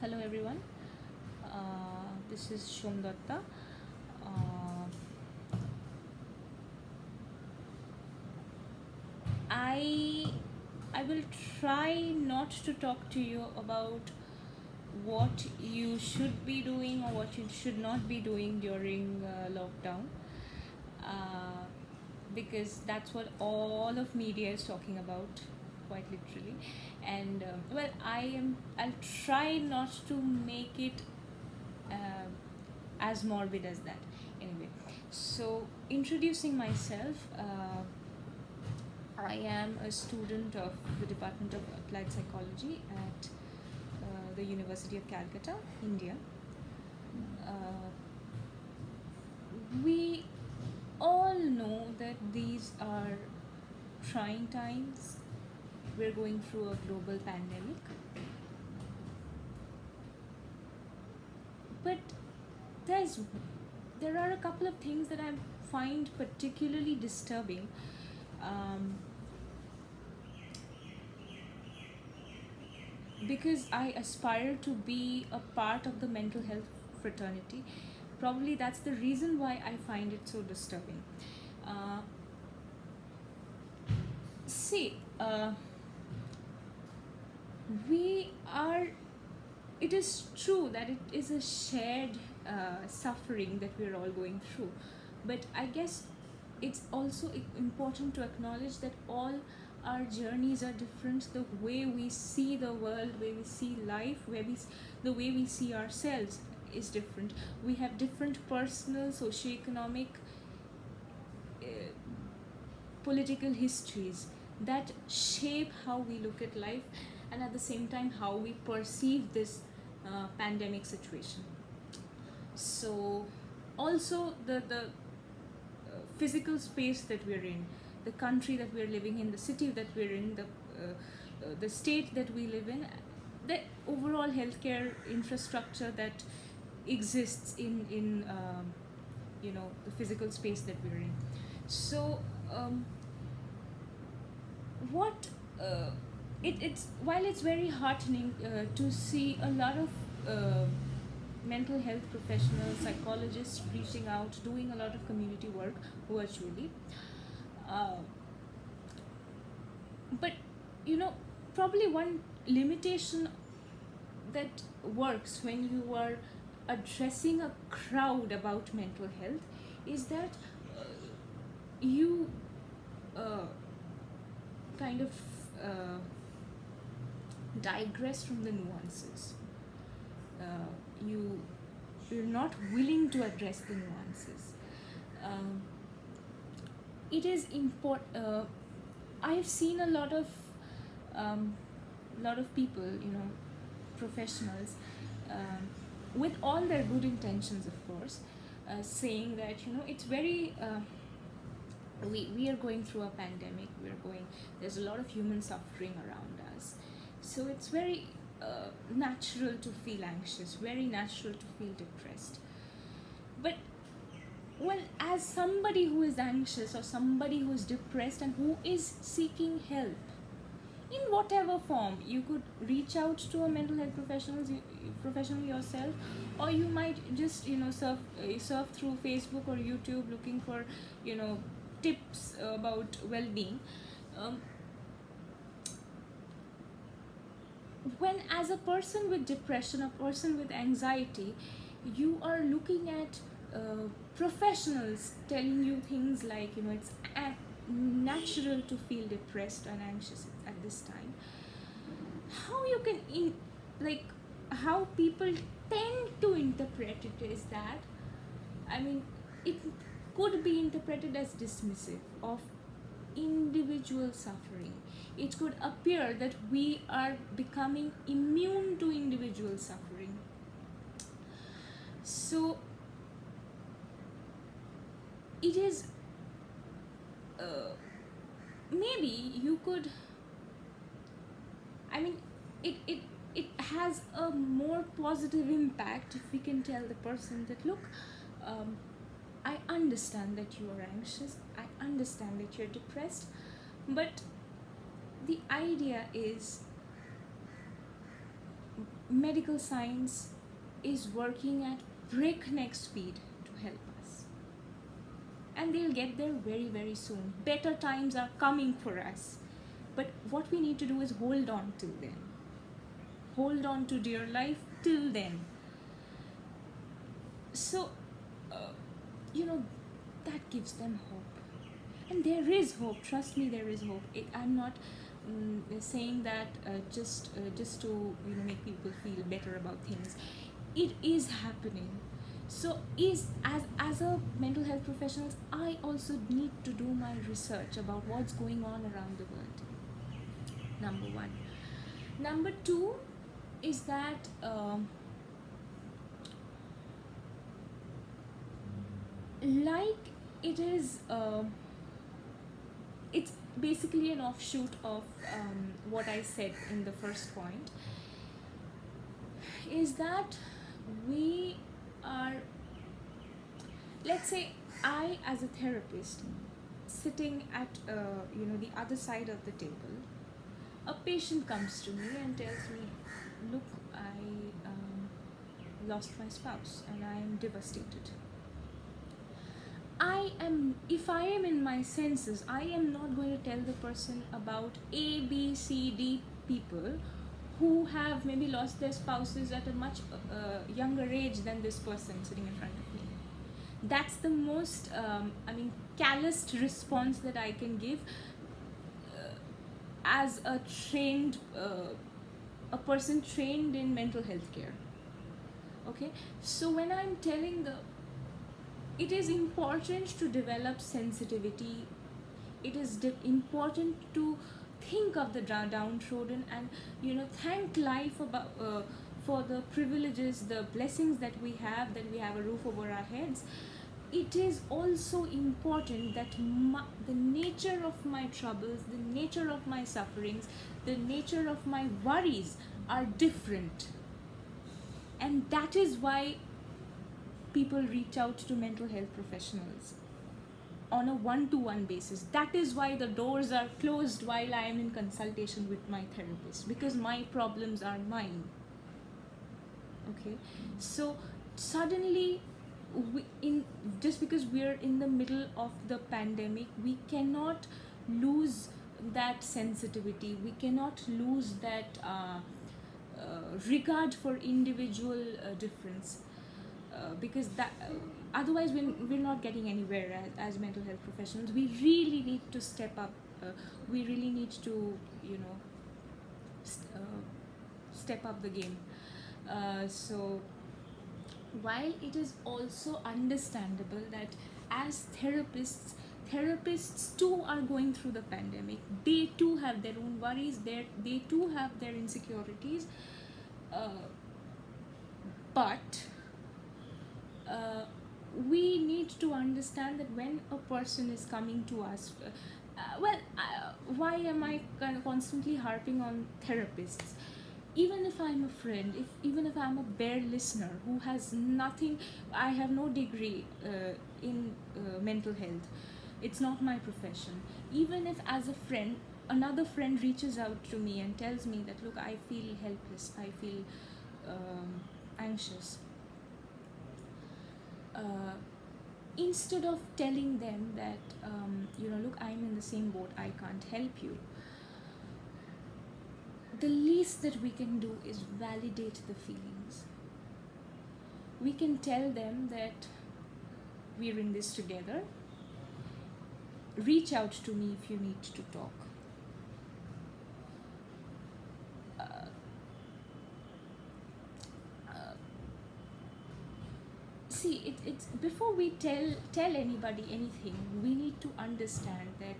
Hello everyone. This is Shomdatta. Uh, I I will try not to talk to you about what you should be doing or what you should not be doing during lockdown, uh, because that's what all of media is talking about, quite literally. And I'll try not to make it uh, as morbid as that. Anyway, so introducing myself, I am a student of the Department of Applied Psychology at the University of Calcutta, India. Uh, we all know that these are trying times. We're going through a global pandemic, but there's there are a couple of things that I find particularly disturbing. Um, because I aspire to be a part of the mental health fraternity. Probably that's the reason why I find it so disturbing. Uh, see, we are, it is true that it is a shared suffering that we're all going through, but I guess it's also important to acknowledge that all our journeys are different. The way we see the world, way we see life, the way we see ourselves is different. We have different personal, socioeconomic, uh, political histories that shape how we look at life, and at the same time how we perceive this pandemic situation. So also the physical space that we're in, the country that we're living in, the city that we're in, the state that we live in, the overall healthcare infrastructure that exists in the physical space that we're in. So what it's while it's very heartening to see a lot of mental health professionals, psychologists reaching out, doing a lot of community work virtually. Uh, but probably one limitation that works when you are addressing a crowd about mental health is that you uh, kind of uh, digress from the nuances. You you're not willing to address the nuances. Um, it is important. I've seen a um, lot of people, professionals, with all their good intentions, of course, saying that it's very. We are going through a pandemic. There's a lot of human suffering around us, so it's very natural to feel anxious, very natural to feel depressed. But well, as somebody who is anxious or somebody who is depressed and who is seeking help in whatever form, you could reach out to a mental health professional yourself, or you might just surf through Facebook or YouTube looking for tips about well-being. um, when, as a person with depression, a person with anxiety, you are looking at professionals telling you things like it's natural to feel depressed and anxious at this time, how you can like how people tend to interpret it is that, I mean, it could be interpreted as dismissive of individual suffering. It could appear that we are becoming immune to individual suffering. So it is maybe you could, I mean, it has a more positive impact if we can tell the person that, look, um, I understand that you are anxious, I understand that you're depressed, but the idea is medical science is working at breakneck speed to help us. And they'll get there very, very soon. Better times are coming for us. But what we need to do is hold on till then. Hold on to dear life till then. So, that gives them hope. And there is hope. Trust me, there is hope. I'm not saying that just to make people feel better about things. It is happening. So as a mental health professional, I also need to do my research about what's going on around the world. Number one. Number two is that like it is it's basically an offshoot of what I said in the first point, is that we are, let's say I as a therapist sitting at the other side of the table, a patient comes to me and tells me, look, I lost my spouse and I am devastated. If I am in my senses, I am not going to tell the person about A, B, C, D people who have maybe lost their spouses at a much younger age than this person sitting in front of me. That's the most, calloused response that I can give as a trained, a person trained in mental health care. Okay, so when I'm telling it is important to develop sensitivity. It is important to think of the downtrodden and thank life for the privileges, the blessings that we have a roof over our heads. It is also important that the nature of my troubles, the nature of my sufferings, the nature of my worries are different, and that is why people reach out to mental health professionals on a one-to-one basis. That is why the doors are closed while I am in consultation with my therapist, because my problems are mine. Okay, so suddenly just because we're in the middle of the pandemic, we cannot lose that sensitivity, we cannot lose that regard for individual difference. Because that otherwise we're not getting anywhere as mental health professionals. We really need to step up. We really need to step up the game. So while it is also understandable that as therapists too are going through the pandemic, they too have their own worries, they too have their insecurities, but we need to understand that when a person is coming to us, why am I constantly harping on therapists? Even if I'm a friend, even if I'm a bare listener who has nothing, I have no degree in mental health, it's not my profession. Even if as a friend, another friend reaches out to me and tells me that, look, I feel helpless, I feel anxious, instead of telling them that look, I'm in the same boat, I can't help you, the least that we can do is validate the feelings. We can tell them that we're in this together, reach out to me if you need to talk. See, it's before we tell anybody anything, we need to understand that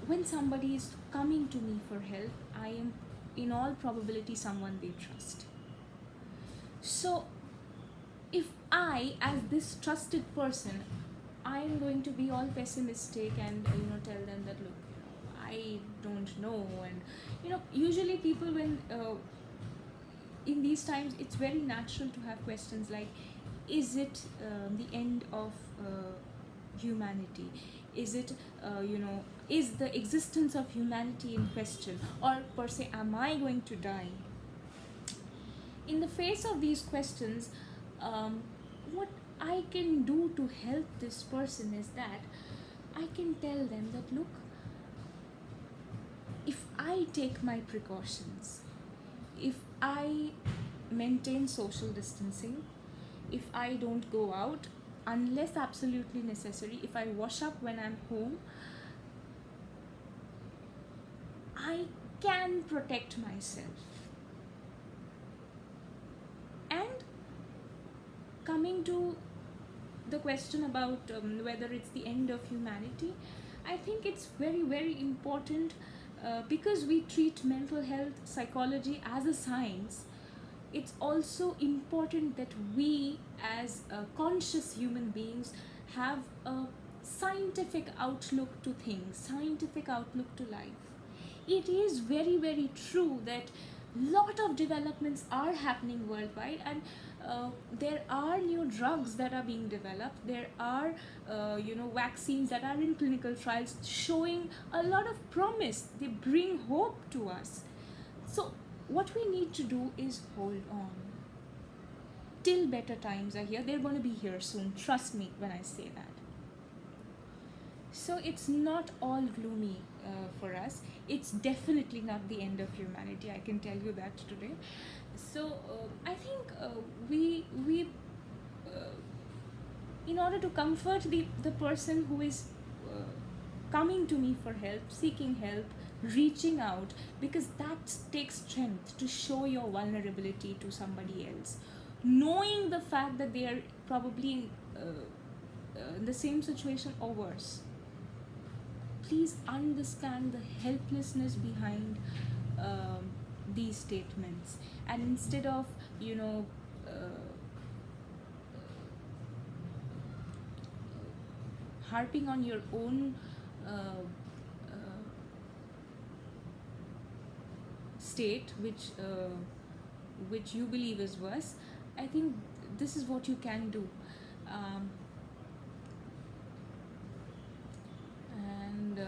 when somebody is coming to me for help, I am in all probability someone they trust. So if I, as this trusted person, I am going to be all pessimistic and tell them that, look, I don't know, and usually people when in these times, it's very natural to have questions like, is it the end of humanity? Is it, is the existence of humanity in question, or per se, am I going to die? In the face of these questions, what I can do to help this person is that I can tell them that, look, if I take my precautions, if I maintain social distancing, if I don't go out unless absolutely necessary, if I wash up when I'm home, I can protect myself. And coming to the question about whether it's the end of humanity, I think it's very, very important, because we treat mental health, psychology as a science. It's also important that we, as conscious human beings, have a scientific outlook to things, scientific outlook to life. It is very, very true that lot of developments are happening worldwide, and there are new drugs that are being developed. There are vaccines that are in clinical trials showing a lot of promise. They bring hope to us. So what we need to do is hold on till better times are here. They're going to be here soon, trust me when I say that. So it's not all gloomy for us. It's definitely not the end of humanity, I can tell you that today. So I think we in order to comfort the person who is coming to me for help, seeking help, reaching out, because that takes strength to show your vulnerability to somebody else, knowing the fact that they are probably in the same situation or worse. Please understand the helplessness behind these statements, and instead of harping on your own state, which you believe is worse, I think this is what you can do. And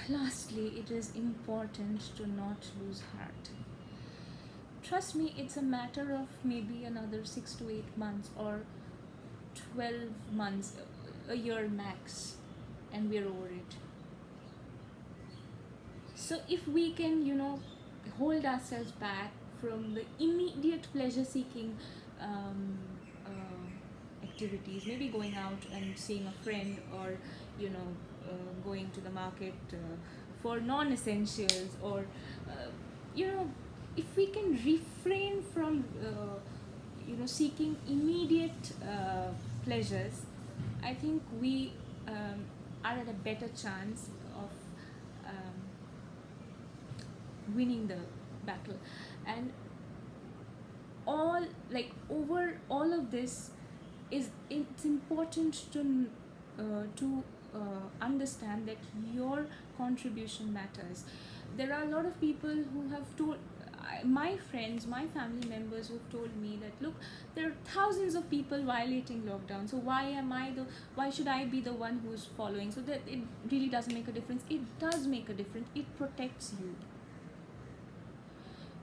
lastly, it is important to not lose heart. Trust me, it's a matter of maybe another 6 to 8 months or 12 months, a year max, and we're over it. So if we can, hold ourselves back from the immediate pleasure seeking activities, maybe going out and seeing a friend, or going to the market for non-essentials, or if we can refrain from seeking immediate pleasures, I think we are at a better chance of winning the battle. And over all of this, it's important to understand that your contribution matters. There are a lot of people who have told my friends, my family members, who've told me that, look, there are thousands of people violating lockdown, so why should I be the one who's following? So that it really doesn't make a difference. It does make a difference. It protects you.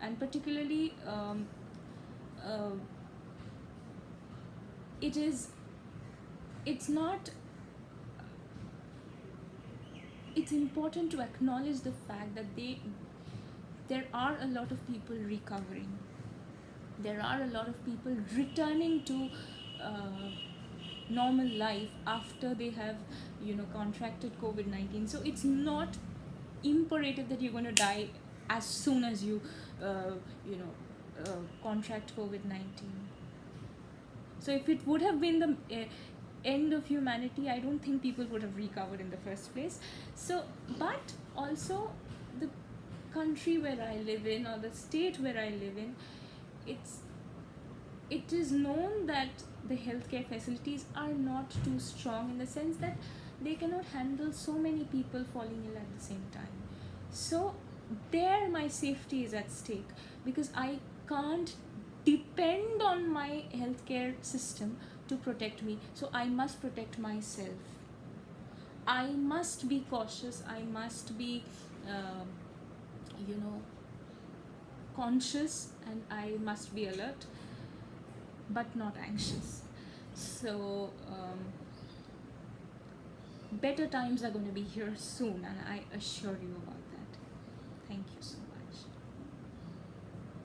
And particularly it's important to acknowledge the fact that there are a lot of people recovering. There are a lot of people returning to normal life after they have contracted COVID-19. So it's not imperative that you're going to die as soon as you contract COVID-19. So if it would have been the end of humanity, I don't think people would have recovered in the first place. So, but also the country where I live in, or the state where I live in, it is known that the healthcare facilities are not too strong, in the sense that they cannot handle so many people falling ill at the same time. So there my safety is at stake, because I can't depend on my healthcare system to protect me, so I must protect myself. I must be cautious, I must be uh, you know conscious, and I must be alert, but not anxious. So better times are going to be here soon, and I assure you about that.